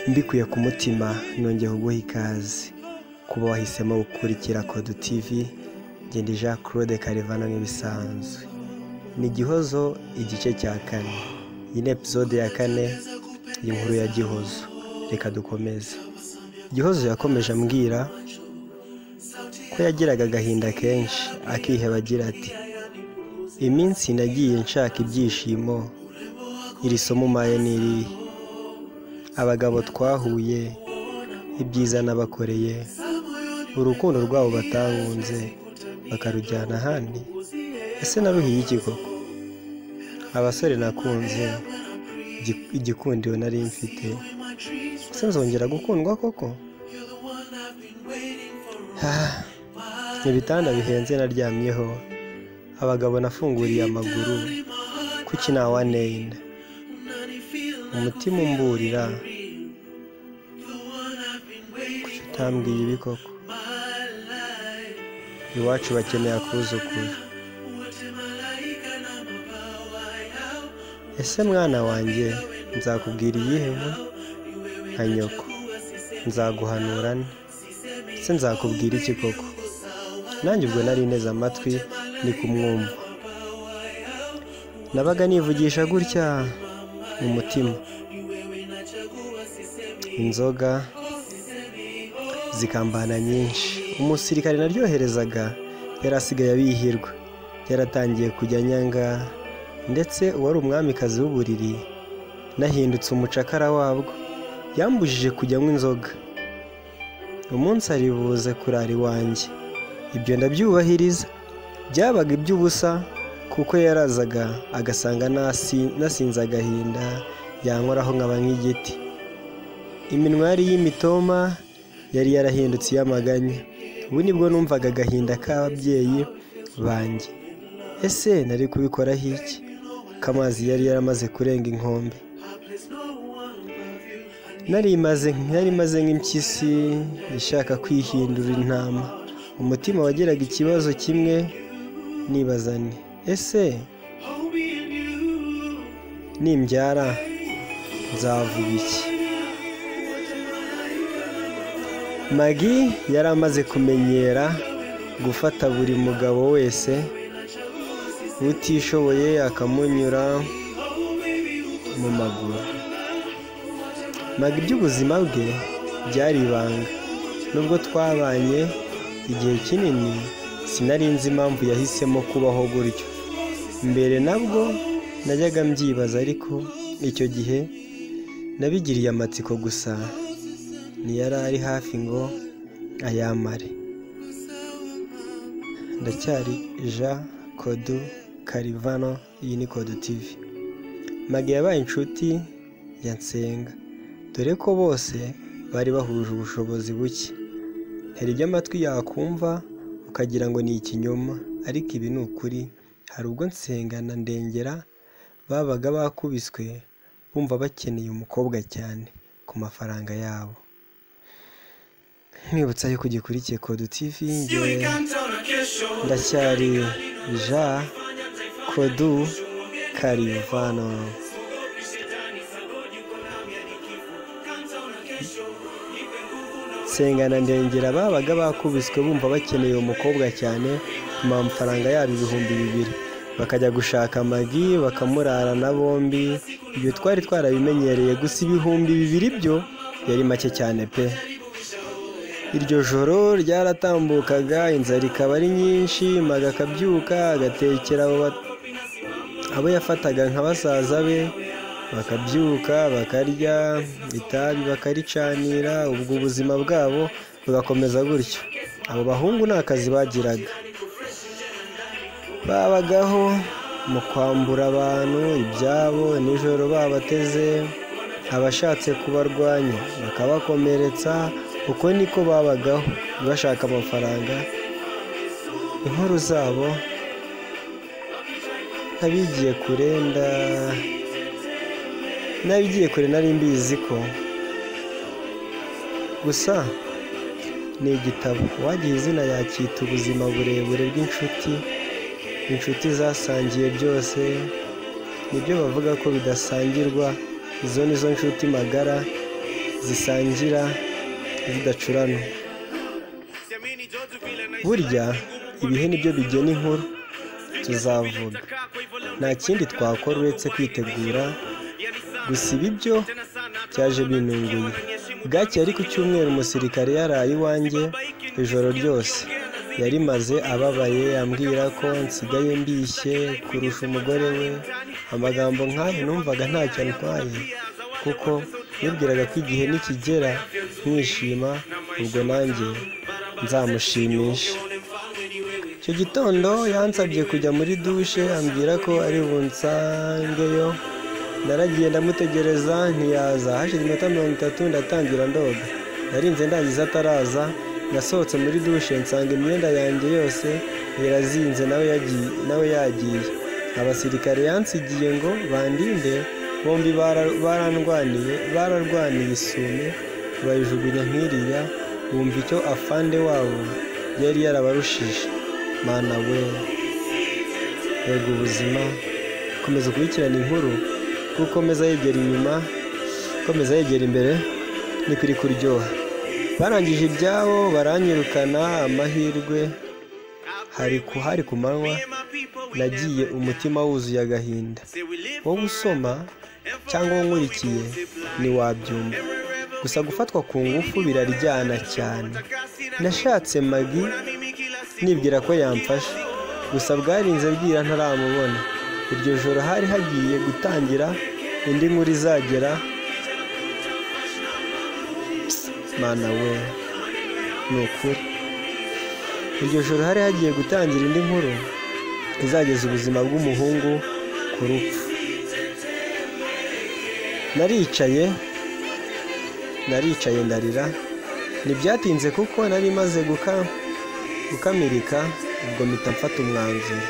mbikuye ku mutima nongeye kuguha ikaze kuba wahisemo gukurikira Kodo TV. Ngende Jean Claude Karivano nk'ibisanzwe. Ni Gihozo igice cya 4. Iyi ni episode ya 4 y'inkuru ya Gihozo. Reka dukomeze. Gihozo yakomeje ambwira ko yagiraga agahinda kenshi akiheba agira ati, iminsi nagiye nshaka ibyishimo, iri somo maye niri abagabo twahuye, ibyiza nabakoreye, urukundo rwabo batangunze bakarujyana ahandi. Ese naruhiye iki koko? Abasore nakunze, igikundiro nari mfite, ese nzongera gukundwa koko? Ibitanda bihenze naryamyeho, abagabo nafunguriye amaguru, kuki nawanenda umutima umburira, kuki utambwiye ibi koko? Iwacu bakeneye akuzukuru. Ese mwana wanjye nzakubwira iyihe nkuru? Nka nyoko nzaguhanura nte? Ese nzakubwira iki koko? Nanjye ubwo nari neza amatwi ni kumwumva. Nabaga nivugisha gutya mu mutima, inzoga zikambana nyinshi. Umusirikare naryoherezaga yarasigaye abihirwa, yaratangiye kujya nyanga, ndetse uwari umwamikazi w'uburiri nahindutse umucakara wabwo, yambujije kujyamo inzoga. Umunsi aribuze kurara iwanjye, ibyo ndabyubahiriza. Byabaga iby'ubusa kuko yarazaga agasanga nasinze agahinda, yankoraho nkaba nk'igiti. Iminwa yari y'imitoma yari yarahindutse iy'amaganya. Ubu nibwo numvaga agahinda k'ababyeyi banjye. Ese nari kubikoraho iki? Kamazi yari yaramaze kurenga inkombe. Nari maze nk'impyisi ishaka kwihindura intama. Umutima wagiraga ikibazo kimwe, nibaza nti, ese nimbyara nzavuga iki? Magi yari amaze kumenyera gufata buri mugabo wese utishoboye akamunyura mu maguru. Magi iby'ubuzima bwe byari ibanga. Nubwo twabanye igihe kinini, sinari nzi impamvu yahisemo kubaho gutyo. Mbere nabwo najyaga mbyibaza, ariko icyo gihe nabigiriye amatsiko gusa, ntiyari ari hafi ngo ayamare. Ndacyari Jean Claude Karivano, iyi ni Kodo TV. Magi yabaye inshuti ya Nsenga, dore ko bose bari bahuje ubushobozi buke. Hari ibyo amatwi yakumva ukagira ngo ni ikinyoma, ariko ibi ni ukuri. Hari ubwo Nsenga na Ndengera babaga bakubiswe, bumva bakeneye umukobwa cyane ku mafaranga yabo. Mwibutsa yuko ugikurikiye Kodo TV, ndacyari Jean Claude Karivano. Nsenga na Ndengera babaga bakubiswe bumva bakeneye umukobwa cyane ku mafaranga yabo 2,000. Bakajya gushaka Magi bakamurarana bombi. Ibyo twari twarabimenyereye, gusa 2,000 byo yari make cyane pe. Iryo joro ryaratambukaga, inzara ikaba ari nyinshi. Magi akabyuka agatekera abo yafataga nka basaza be, bakabyuka bakarya itabi bakaricanira. Ubwo ubuzima bwabo bugakomeza gutyo. Abo bahungu nta kazi bagiraga, babagaho mu kwambura abantu ibyabo. Nijoro babateze, abashatse kubarwanya bakabakomeretsa. Uko niko babagaho bashaka amafaranga. Inkuru zabo nabigiye kure nari mbizi ko, gusa ni igitabo. Uwagiye izina yacyita ubuzima burebure bw'inshuti. Inshuti zasangiye byose, nibyo bavuga ko bidasangirwa. Izo nizo nshuti magara zisangira zidacurana. Burya ibihe nibyo bigena inkuru tuzavuga, nta kindi twakora uretse kwitegura. Gusa ibi byo byaje binunguye. Bwacye ari ku cyumweru umusirikare yaraye iwanjye ijoro ryose, yari maze ababaye ambwira ko nsigaye mbishye kurusha umugore we. Amagambo nk'ayo numvaga ntacyo antwaye, kuko nibwiraga ko igihe nikigera mwishima ubwo nanjye nzamushimisha. Icyo gitondo yansabye kujya muri dushe, ambwira ko ari bunsangeyo. Naragiye ndamutegereza ntiyaza. Hashize iminota 30 ndatangira ndoga. Narinze ndangiza ataraza. Nasohotse muri dushe nsanga imyenda yanjye yose irazinze, nawe yagiye. Abasirikare yansigiye ngo bandinde, bombi bararwaniye isume bayijugunya nk'iriya. Bumva icyo afande wabo yari yarabarushije. Mana we, yego ubuzima. Komeza gukurikirana inkuru, gukomeza yegera inyuma, komeza yegera imbere, niko iri kuryoha. Barangije ibyabo baranyirukana. Amahirwe hari ku manywa. Nagiye umutima wuzuye agahinda. Wowe usoma cyangwa nkurikiye ntiwabyumva. Gusa gufatwa ku ngufu biraryana cyane. Nashatse Magi nibwira ko yamfasha, gusa bwarinze bwira ntaramubona. Iryo joro hari hagiye gutangira indi nkuru izagera. Mana we, ni ukuri. Iryo joro hari hagiye gutangira indi nkuru izageza ubuzima bw'umuhungu ku rupfu. Naricaye ndarira. Ntibyatinze kuko nari maze gukamirika. Ubwo mpita mfata umwanzuro.